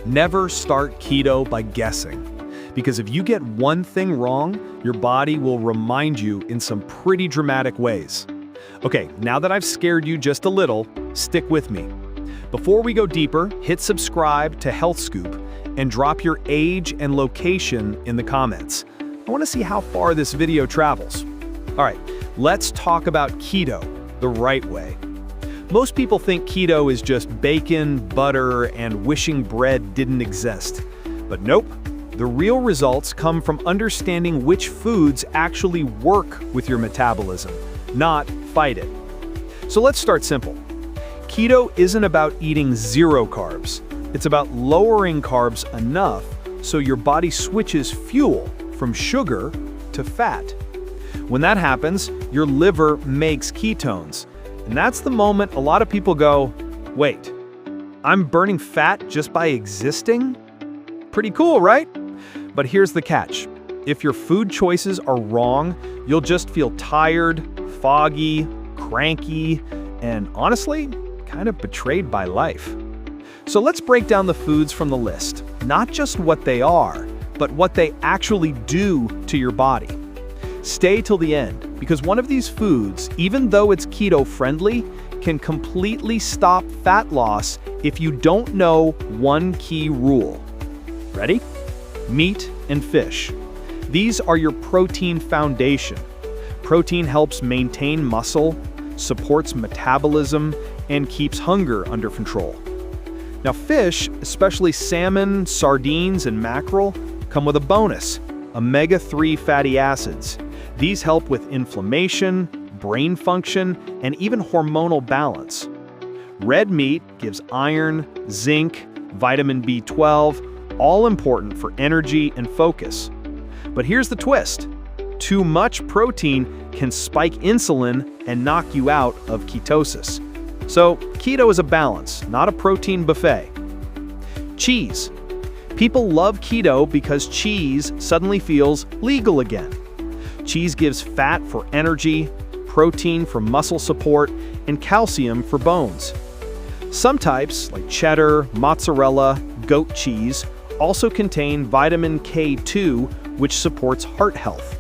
Never start keto by guessing, because if you get one thing wrong, your body will remind you in some pretty dramatic ways. Okay, now that I've scared you just a little, stick with me. Before we go deeper, hit subscribe to Health Scoop and drop your age and location in the comments. I want to see how far this video travels. All right, let's talk about keto the right way. Most people think keto is just bacon, butter, and wishing bread didn't exist. But nope, the real results come from understanding which foods actually work with your metabolism, not fight it. So let's start simple. Keto isn't about eating zero carbs. It's about lowering carbs enough so your body switches fuel from sugar to fat. When that happens, your liver makes ketones. And that's the moment a lot of people go, wait, I'm burning fat just by existing? Pretty cool, right? But here's the catch. If your food choices are wrong, you'll just feel tired, foggy, cranky, and honestly, kind of betrayed by life. So let's break down the foods from the list. Not just what they are, but what they actually do to your body. Stay till the end, because one of these foods, even though it's keto-friendly, can completely stop fat loss if you don't know one key rule. Ready? Meat and fish. These are your protein foundation. Protein helps maintain muscle, supports metabolism, and keeps hunger under control. Now fish, especially salmon, sardines, and mackerel, come with a bonus: omega-3 fatty acids. These help with inflammation, brain function, and even hormonal balance. Red meat gives iron, zinc, vitamin B12, all important for energy and focus. But here's the twist. Too much protein can spike insulin and knock you out of ketosis. So keto is a balance, not a protein buffet. Cheese. People love keto because cheese suddenly feels legal again. Cheese gives fat for energy, protein for muscle support, and calcium for bones. Some types, like cheddar, mozzarella, goat cheese, also contain vitamin K2, which supports heart health.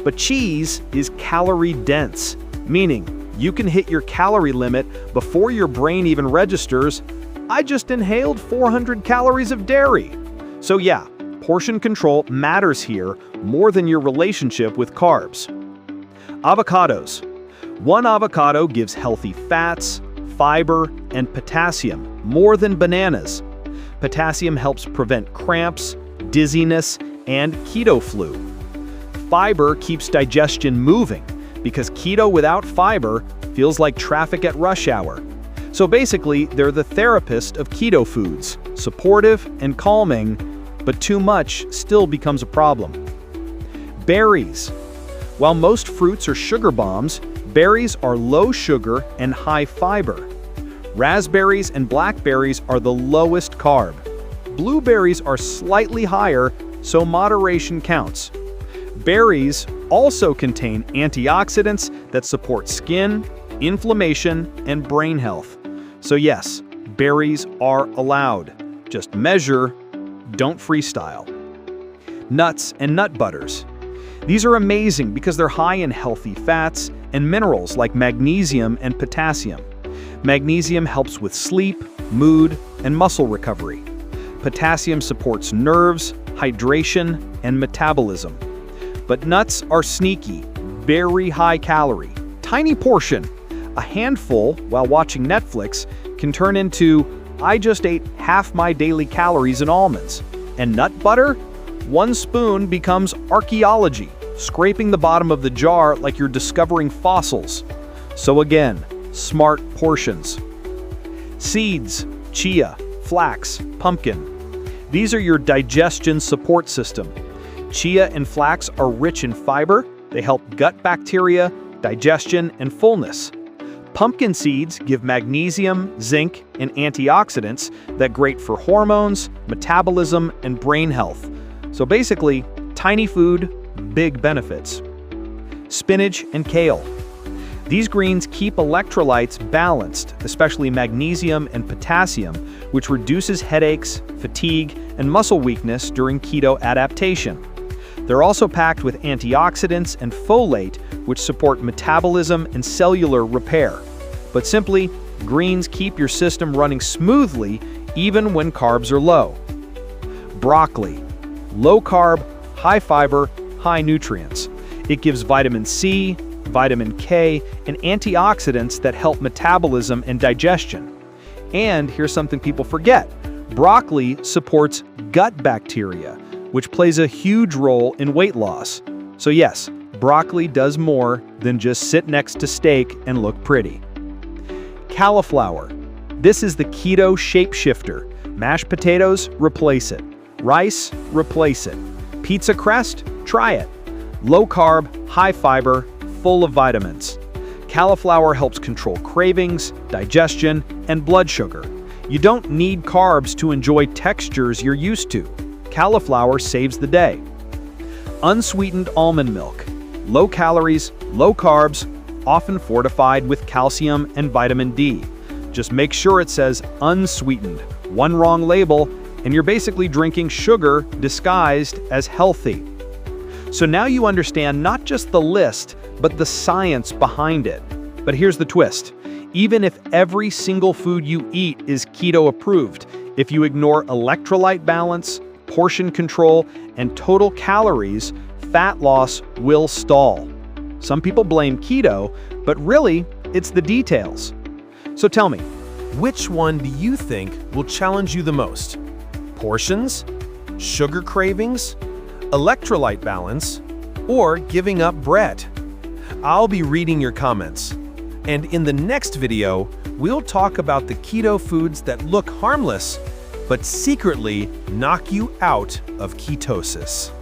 But cheese is calorie-dense, meaning you can hit your calorie limit before your brain even registers, "I just inhaled 400 calories of dairy." So yeah, portion control matters here more than your relationship with carbs. Avocados. One avocado gives healthy fats, fiber, and potassium, more than bananas. Potassium helps prevent cramps, dizziness, and keto flu. Fiber keeps digestion moving, because keto without fiber feels like traffic at rush hour. So basically, they're the therapist of keto foods, supportive and calming, but too much still becomes a problem. Berries. While most fruits are sugar bombs, berries are low sugar and high fiber. Raspberries and blackberries are the lowest carb. Blueberries are slightly higher, so moderation counts. Berries also contain antioxidants that support skin, inflammation, and brain health. So yes, berries are allowed. Just measure, don't freestyle. Nuts and nut butters. These are amazing because they're high in healthy fats and minerals like magnesium and potassium. Magnesium helps with sleep, mood, and muscle recovery. Potassium supports nerves, hydration, and metabolism. But nuts are sneaky, very high calorie, tiny portion. A handful while watching Netflix can turn into, "I just ate half my daily calories in almonds." And nut butter? One spoon becomes archaeology, scraping the bottom of the jar like you're discovering fossils. So again, smart portions. Seeds, chia, flax, pumpkin. These are your digestion support system. Chia and flax are rich in fiber. They help gut bacteria, digestion, and fullness. Pumpkin seeds give magnesium, zinc, and antioxidants that are great for hormones, metabolism, and brain health. So basically, tiny food, big benefits. Spinach and kale. These greens keep electrolytes balanced, especially magnesium and potassium, which reduces headaches, fatigue, and muscle weakness during keto adaptation. They're also packed with antioxidants and folate, which support metabolism and cellular repair. But simply, greens keep your system running smoothly even when carbs are low. Broccoli. Low carb, high fiber, high nutrients. It gives vitamin C, vitamin K, and antioxidants that help metabolism and digestion. And here's something people forget. Broccoli supports gut bacteria, which plays a huge role in weight loss. So yes, broccoli does more than just sit next to steak and look pretty. Cauliflower. This is the keto shapeshifter. Mashed potatoes, replace it. Rice, replace it. Pizza crust, try it. Low carb, high fiber, full of vitamins. Cauliflower helps control cravings, digestion, and blood sugar. You don't need carbs to enjoy textures you're used to. Cauliflower saves the day. Unsweetened almond milk. Low calories, low carbs, often fortified with calcium and vitamin D. Just make sure it says unsweetened. One wrong label, and you're basically drinking sugar disguised as healthy. So now you understand not just the list, but the science behind it. But here's the twist. Even if every single food you eat is keto approved, if you ignore electrolyte balance, portion control, and total calories, fat loss will stall. Some people blame keto, but really, it's the details. So tell me, which one do you think will challenge you the most? Portions? Sugar cravings? Electrolyte balance? Or giving up bread? I'll be reading your comments. And in the next video, we'll talk about the keto foods that look harmless, but secretly knock you out of ketosis.